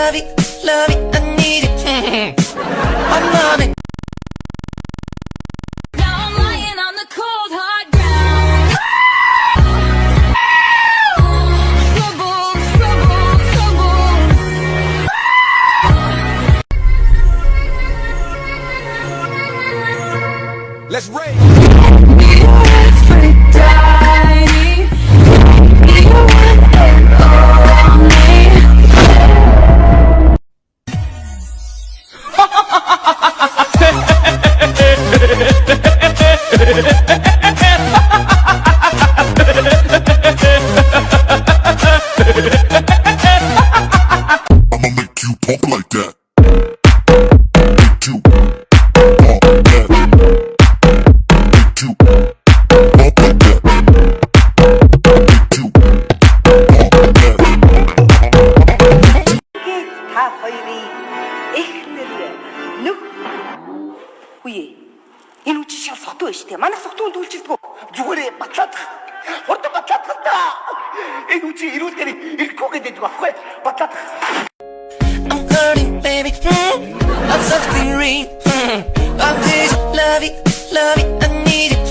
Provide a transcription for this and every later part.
love it, I need it. I'm loving. Now I'm lying on the cold hard ground. Trouble, trouble, trouble. Let's rage. I'ma make you pump like that. Make you pump like that. Make you pump like that. Make you pump like that. Та хоёрын эхнэр нүх үе. Энэ үчи шиг согтуу байж тээ. Манай согтуунд үйлчилдэг. Зүгээрээ батлаад. Хурдан батлаад та. Энэ үчи ирүүл дээр ирэхгүй гэдэг байхгүй. Батлаад. I'm hurting, baby. I'm suffering. I'm this love it, I need it.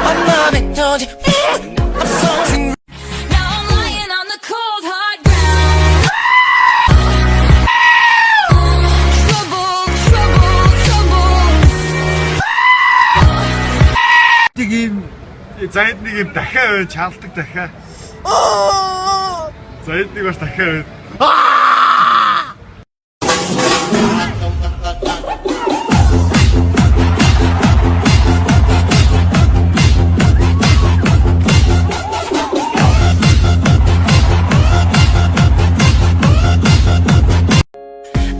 I'm loving, told you. I'm something. Now I'm lying on the cold hard ground. Trouble, trouble, trouble. Ийм зайд нэг юм дахиад чалдаг дахиад. Зайд нэг бас дахиад.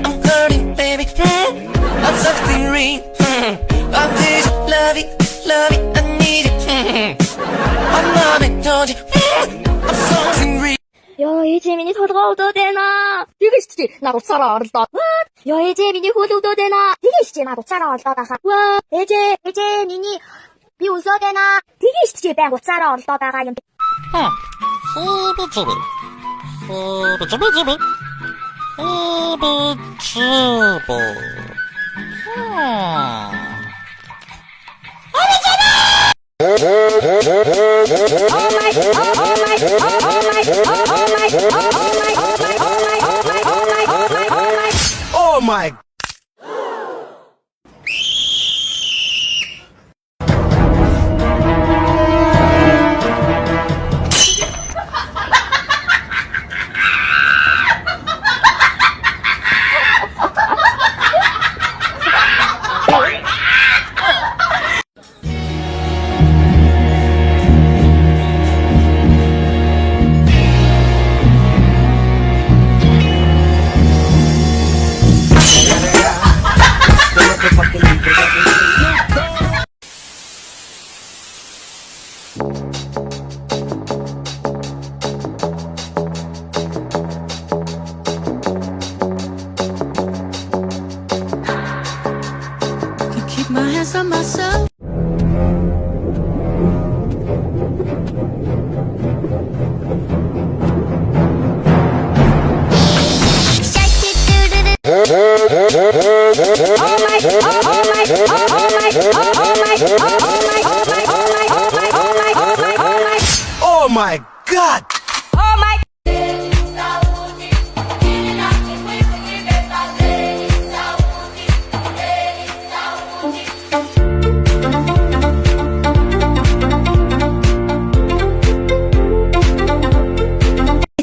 I'm hurting, baby. I'm suffering. I'm this love it, I need it. I'm loving, told you. I'm something real. Яа ээжээ миний толгоо өдөөд байна. Тэгэж чи над уцаараа орлоо. Яа ээжээ миний хөл өдөөд байна. Тэгэж чи над уцаараа орлоо байгаа. Ваа ээжээ миний би өсөөд байна. Тэгэж чи баян уцаараа орлоо байгаа юм. Oh my. Keep my hands on myself. Oh my God.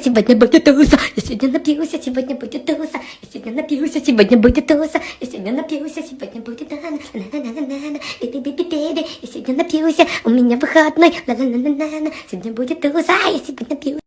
Сегодня будет туса, я сегодня напьюсь, сегодня будет туса, я сегодня напьюсь, сегодня будет туса, я сегодня напьюсь, сегодня будет на-на-на-на-на-на, и-ты-би-би-би-би, я сегодня напьюсь, у меня выходной, на-на-на-на-на, сегодня будет туса, я сегодня напьюсь.